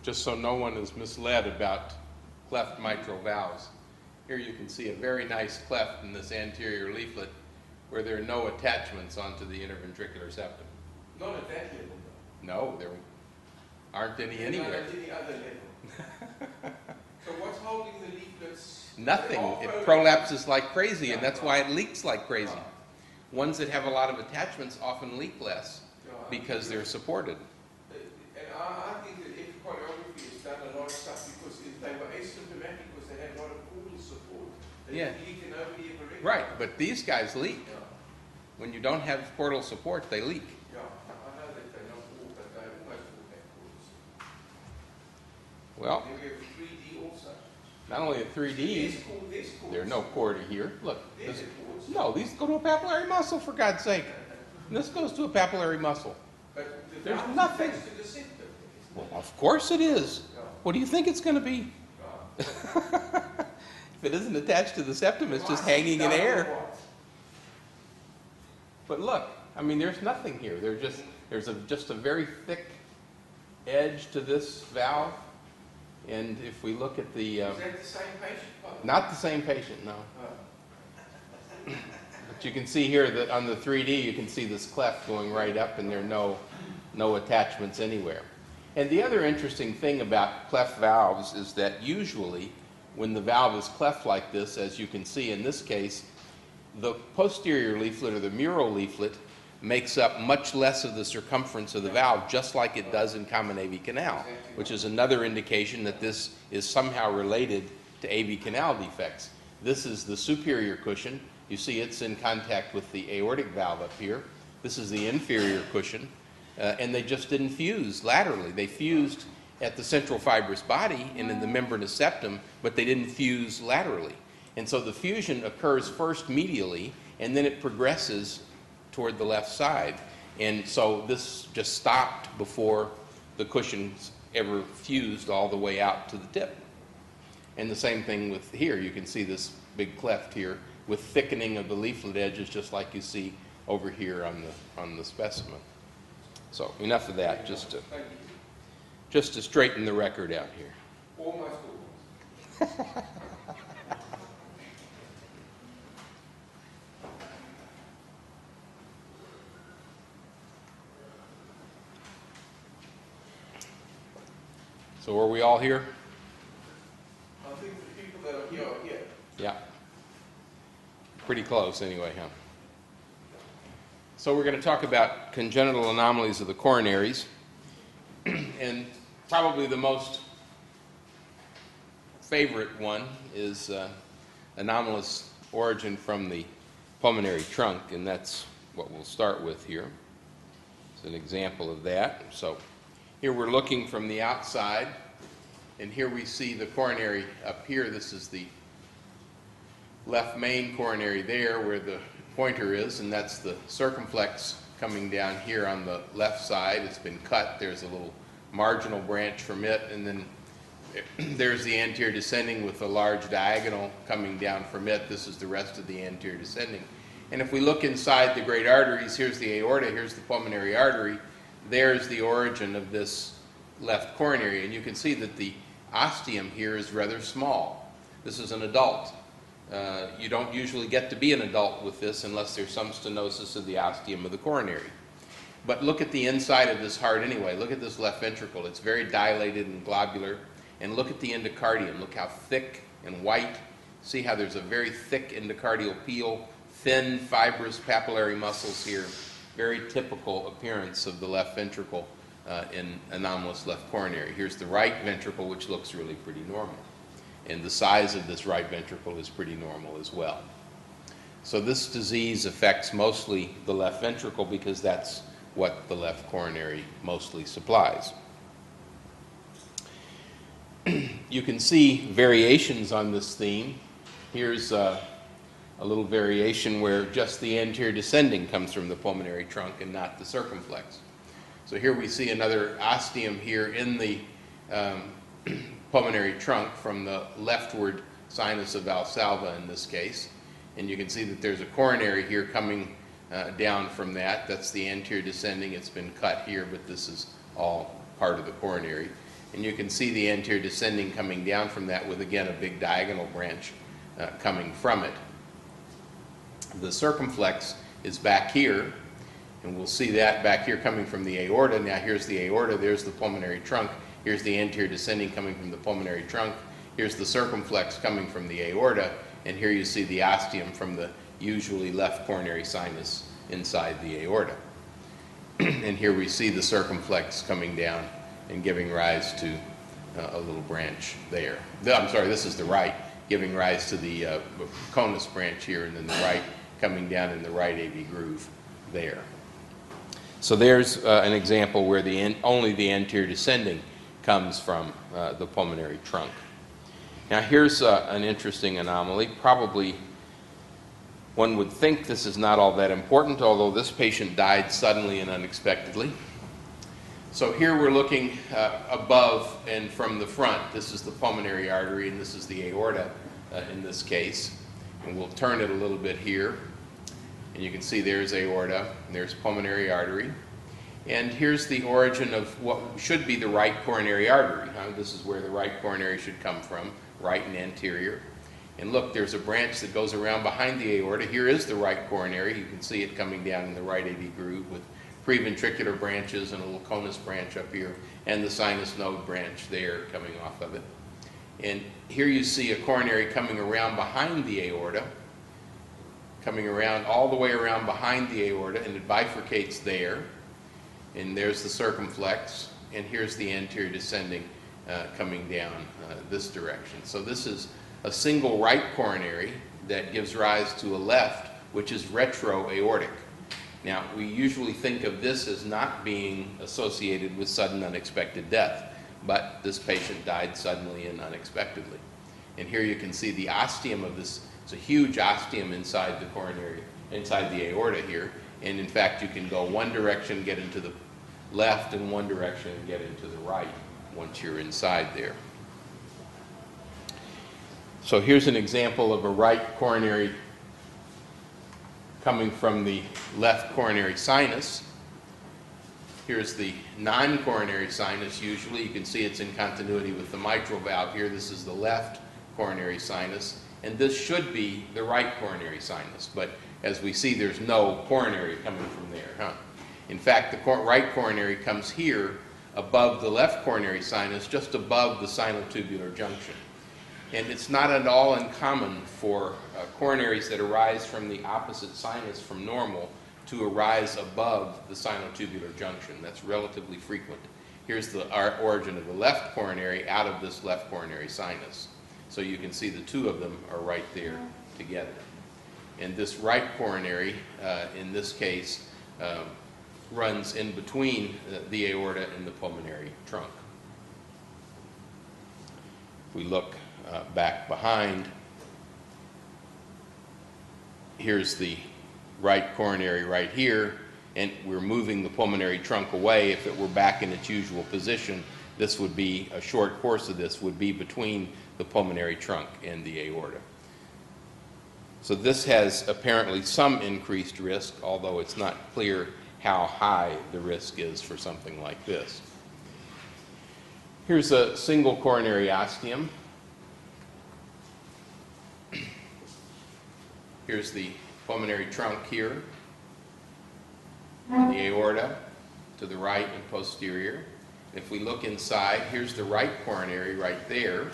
just so no one is misled about cleft mitral valves. Here you can see a very nice cleft in this anterior leaflet where there are no attachments onto the interventricular septum. Not at that level, though. No, there aren't any anywhere. Not at any other level. So what's holding the leaflets? Nothing. It prolapses like crazy, and that's why it leaks like crazy. Ones that have a lot of attachments often leak less because they're supported. And I think that echocardiography has done a lot of stuff because if they were asymptomatic, because they had a lot of caudal support, they didn't leak and nobody ever recognized. Right, but these guys leak. Yeah. When you don't have caudal support, they leak. Yeah, I know that they're not all, but they almost all have caudal support. Well, then we have 3D also. not only a 3D, there are no chorda here. Look, no, these go to a papillary muscle, for God's sake. And this goes to a papillary musle. But there's nothing. To the septum. Well, of course it is. Yeah. What do you think it's going to be? Yeah. If it isn't attached to the septum, it's just hanging in air. But look, I mean, there's nothing here. There's just a very thick edge to this valve. And if we look at the... Is that the same patient? Not the same patient, no. But you can see here that on the 3D, you can see this cleft going right up, and there are no attachments anywhere. And the other interesting thing about cleft valves is that usually when the valve is cleft like this, as you can see in this case, the posterior leaflet or the mural leaflet makes up much less of the circumference of the valve, just like it does in common AV canal, which is another indication that this is somehow related to AV canal defects. This is the superior cushion. You see it's in contact with the aortic valve up here. This is the inferior cushion, and they just didn't fuse laterally. They fused at the central fibrous body and in the membranous septum, but they didn't fuse laterally. And so the fusion occurs first medially, and then it progresses toward the left side. And so this just stopped before the cushions ever fused all the way out to the tip. And the same thing with here. You can see this big cleft here with thickening of the leaflet edges, just like you see over here on the specimen. So enough of that, just to straighten the record out here. Almost. So are we all here? I think the people that are here are here. Yeah. Pretty close anyway, huh? So we're going to talk about congenital anomalies of the coronaries. And probably the most favorite one is anomalous origin from the pulmonary trunk, and that's what we'll start with here. It's an example of that. So here we're looking from the outside, and here we see the coronary up here. This is the left main coronary there where the pointer is, and that's the circumflex coming down here on the left side. It's been cut. There's a little marginal branch from it, and then there's the anterior descending with a large diagonal coming down from it. This is the rest of the anterior descending. And if we look inside the great arteries, here's the aorta, here's the pulmonary artery. There's the origin of this left coronary, and you can see that the ostium here is rather small. This is an adult. You don't usually get to be an adult with this unless there's some stenosis of the ostium of the coronary. But look at the inside of this heart anyway. Look at this left ventricle. It's very dilated and globular. And look at the endocardium. Look how thick and white. See how there's a very thick endocardial peel, thin fibrous papillary muscles here. Very typical appearance of the left ventricle in anomalous left coronary. Here's the right ventricle, which looks really pretty normal. And the size of this right ventricle is pretty normal as well. So this disease affects mostly the left ventricle because that's what the left coronary mostly supplies. You can see variations on this theme. Here's a little variation where just the anterior descending comes from the pulmonary trunk and not the circumflex. So here we see another ostium here in the pulmonary trunk from the leftward sinus of Valsalva in this case. And you can see that there's a coronary here coming down from that. That's the anterior descending. It's been cut here, but this is all part of the coronary. And you can see the anterior descending coming down from that with, again, a big diagonal branch coming from it. The circumflex is back here, and we'll see that back here coming from the aorta. Now here's the aorta, there's the pulmonary trunk, here's the anterior descending coming from the pulmonary trunk, here's the circumflex coming from the aorta, and here you see the ostium from the usually left coronary sinus inside the aorta. And here we see the circumflex coming down and giving rise to a little branch there. I'm sorry, this is the right, giving rise to the conus branch here, and then the right coming down in the right AV groove there. So there's an example where only the anterior descending comes from the pulmonary trunk. Now here's an interesting anomaly. Probably one would think this is not all that important, although this patient died suddenly and unexpectedly. So here we're looking above and from the front. This is the pulmonary artery, and this is the aorta in this case. And we'll turn it a little bit here. And you can see there's aorta, and there's pulmonary artery. And here's the origin of what should be the right coronary artery. This is where the right coronary should come from, right and anterior. And look, there's a branch that goes around behind the aorta. Here is the right coronary. You can see it coming down in the right AV groove with preventricular branches and a little conus branch up here, and the sinus node branch there coming off of it. And here you see a coronary coming around behind the aorta, coming around all the way around behind the aorta, and it bifurcates there. And there's the circumflex, and here's the anterior descending coming down this direction. So this is a single right coronary that gives rise to a left, which is retroaortic. Now, we usually think of this as not being associated with sudden unexpected death, but this patient died suddenly and unexpectedly. And here you can see the ostium of this. It's a huge ostium inside the coronary, inside the aorta here. And in fact, you can go one direction, get into the left, and one direction and get into the right once you're inside there. So here's an example of a right coronary coming from the left coronary sinus. Here's the non-coronary sinus usually. You can see it's in continuity with the mitral valve here. This is the left coronary sinus, and this should be the right coronary sinus, but as we see, there's no coronary coming from there. In fact, the right coronary comes here above the left coronary sinus, just above the sinotubular junction. And it's not at all uncommon for coronaries that arise from the opposite sinus from normal to arise above the sinotubular junction. That's relatively frequent. Here's the origin of the left coronary out of this left coronary sinus. So you can see the two of them are right there together. And this right coronary, in this case, runs in between the aorta and the pulmonary trunk. If we look back behind, here's the right coronary right here, and we're moving the pulmonary trunk away. If it were back in its usual position, this would be, a short course of this would be between the pulmonary trunk and the aorta. So this has apparently some increased risk, although it's not clear how high the risk is for something like this. Here's a single coronary ostium. Here's the pulmonary trunk here, and the aorta to the right and posterior. If we look inside, here's the right coronary right there,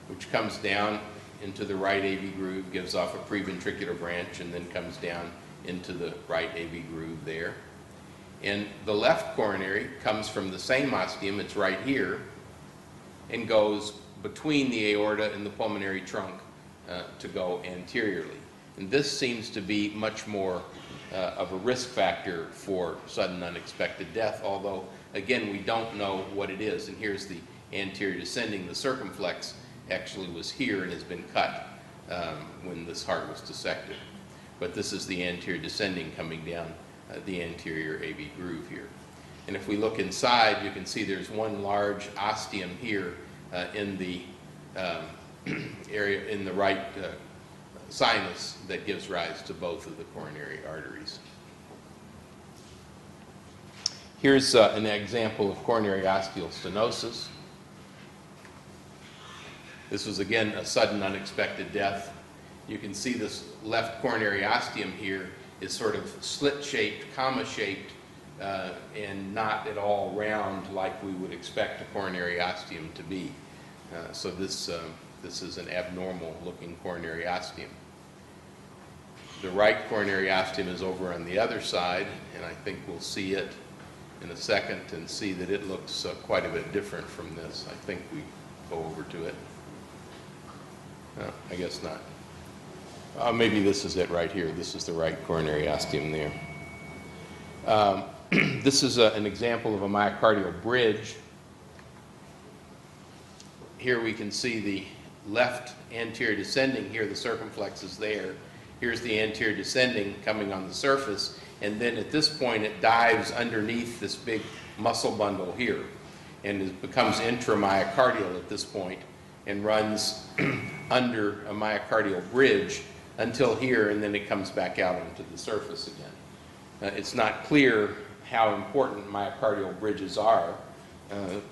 which comes down into the right AV groove, gives off a preventricular branch, and then comes down into the right AV groove there. And the left coronary comes from the same ostium, it's right here, and goes between the aorta and the pulmonary trunk to go anteriorly. And this seems to be much more of a risk factor for sudden unexpected death, although, again, we don't know what it is. And here's the anterior descending. The circumflex actually was here and has been cut when this heart was dissected. But this is the anterior descending coming down the anterior AV groove here. And if we look inside, you can see there's one large ostium here in the area in the right sinus that gives rise to both of the coronary arteries. Here's an example of coronary osteal stenosis. This was, again, a sudden unexpected death. You can see this left coronary ostium here is sort of slit-shaped, comma-shaped, and not at all round like we would expect a coronary ostium to be. So this is an abnormal-looking coronary ostium. The right coronary ostium is over on the other side, and I think we'll see it in a second and see that it looks quite a bit different from this. I think we go over to it. No, I guess not. Maybe this is it right here. This is the right coronary ostium there. This is an example of a myocardial bridge. Here we can see the left anterior descending. Here the circumflex is there. Here's the anterior descending coming on the surface. And then at this point it dives underneath this big muscle bundle here. And it becomes intramyocardial at this point and runs under a myocardial bridge until here, and then it comes back out onto the surface again. It's not clear how important myocardial bridges are,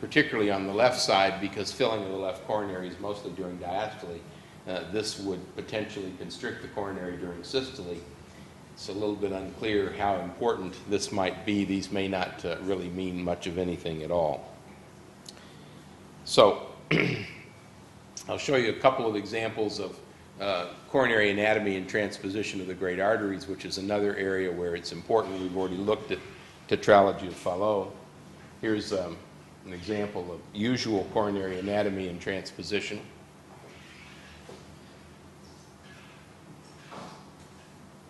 particularly on the left side, because filling of the left coronary is mostly during diastole. This would potentially constrict the coronary during systole. It's a little bit unclear how important this might be. These may not really mean much of anything at all. So I'll show you a couple of examples of coronary anatomy and transposition of the great arteries, which is another area where it's important. We've already looked at tetralogy of Fallot. Here's an example of usual coronary anatomy and transposition.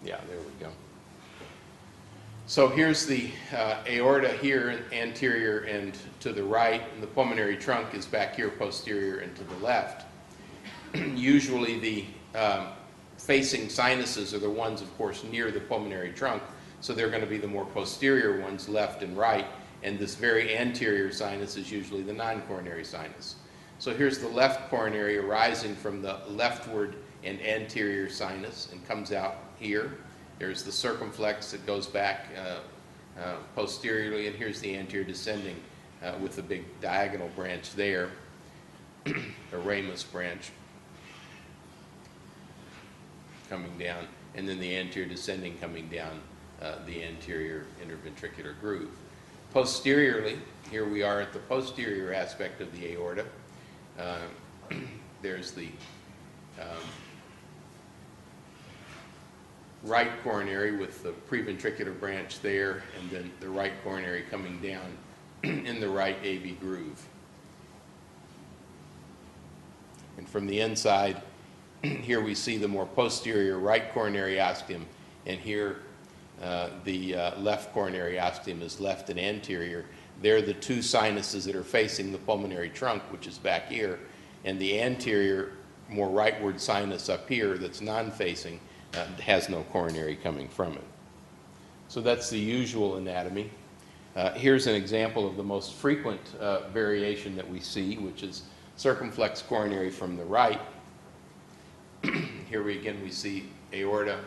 Yeah, there we go. So here's the aorta here, anterior and to the right, and the pulmonary trunk is back here, posterior and to the left. Usually the facing sinuses are the ones, of course, near the pulmonary trunk, so they're going to be the more posterior ones, left and right, and this very anterior sinus is usually the non-coronary sinus. So here's the left coronary arising from the leftward and anterior sinus and comes out here. There's the circumflex that goes back posteriorly, and here's the anterior descending with the big diagonal branch there, a ramus branch coming down, and then the anterior descending coming down the anterior interventricular groove. Posteriorly, here we are at the posterior aspect of the aorta. There's the right coronary with the preventricular branch there, and then the right coronary coming down in the right AV groove. And from the inside, here we see the more posterior right coronary ostium, and here the left coronary ostium is left and anterior. They're the two sinuses that are facing the pulmonary trunk, which is back here, and the anterior, more rightward sinus up here that's non-facing has no coronary coming from it. So that's the usual anatomy. Here's an example of the most frequent variation that we see, which is circumflex coronary from the right. Here we see aorta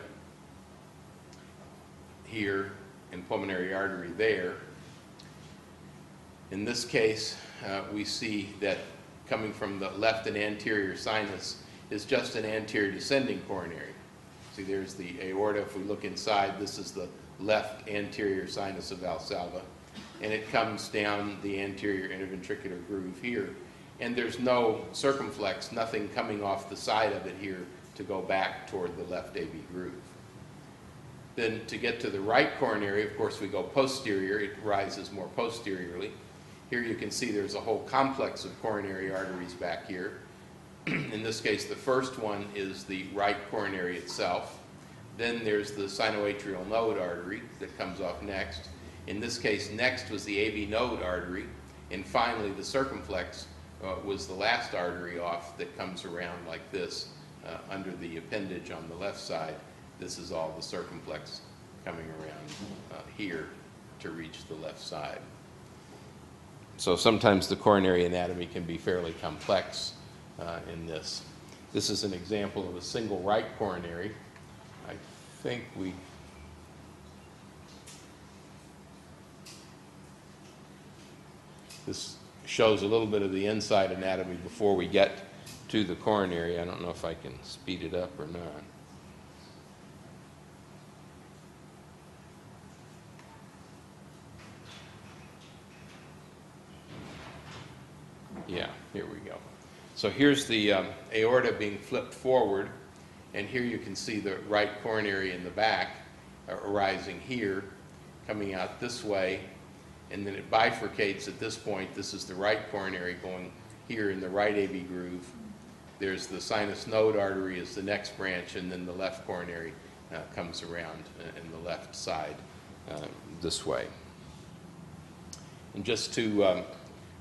here and pulmonary artery there. In this case, we see that coming from the left and anterior sinus is just an anterior descending coronary. See, there's the aorta. If we look inside, this is the left anterior sinus of Valsalva, and it comes down the anterior interventricular groove here. And there's no circumflex, nothing coming off the side of it here to go back toward the left AV groove. Then to get to the right coronary, of course, we go posterior. It rises more posteriorly. Here you can see there's a whole complex of coronary arteries back here. In this case, the first one is the right coronary itself. Then there's the sinoatrial node artery that comes off next. In this case, next was the AV node artery. And finally, the circumflex was the last artery off that comes around like this under the appendage on the left side. This is all the circumflex coming around here to reach the left side. So sometimes the coronary anatomy can be fairly complex in this. This is an example of a single right coronary. I think we This shows a little bit of the inside anatomy before we get to the coronary. I don't know if I can speed it up or not. Yeah, here we go. So here's the aorta being flipped forward, and here you can see the right coronary in the back arising here, coming out this way, and then it bifurcates at this point. This is the right coronary going here in the right AV groove. There's the sinus node artery is the next branch, and then the left coronary comes around in the left side this way. And just to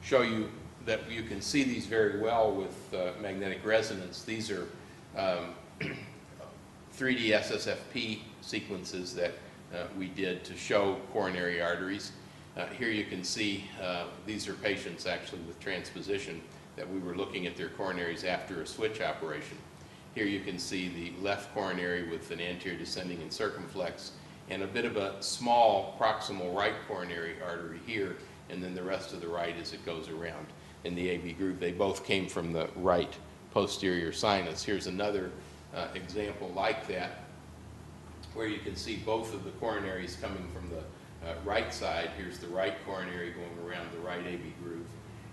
show you that you can see these very well with magnetic resonance, these are 3D SSFP sequences that we did to show coronary arteries. Here you can see these are patients actually with transposition that we were looking at their coronaries after a switch operation. Here you can see the left coronary with an anterior descending and circumflex, and a bit of a small proximal right coronary artery here, and then the rest of the right as it goes around in the AV groove. They both came from the right posterior sinus. Here's another example like that, where you can see both of the coronaries coming from the right side. Here's the right coronary going around the right AV groove,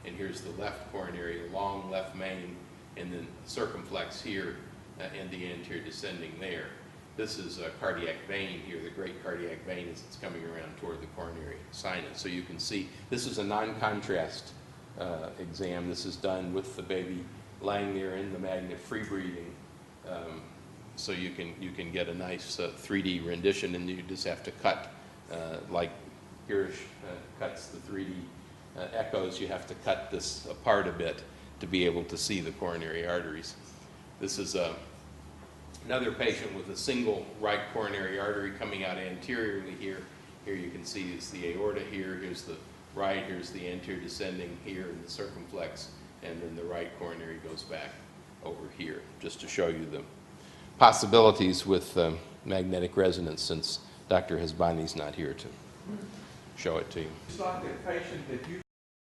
and here's the left coronary, long left main, and then circumflex here, and the anterior descending there. This is a cardiac vein here, the great cardiac vein as it's coming around toward the coronary sinus. So you can see this is a non-contrast exam. This is done with the baby lying there in the magnet, free breathing. So you can get a nice 3D rendition, and you just have to cut, like Hirsch cuts the 3D echoes, you have to cut this apart a bit to be able to see the coronary arteries. This is another patient with a single right coronary artery coming out anteriorly here. Here you can see is the aorta here, here's the right, here's the anterior descending here in the circumflex, and then the right coronary goes back over here, just to show you the possibilities with magnetic resonance, since Dr. Hasbani's not here to show it to you. It's like that patient that you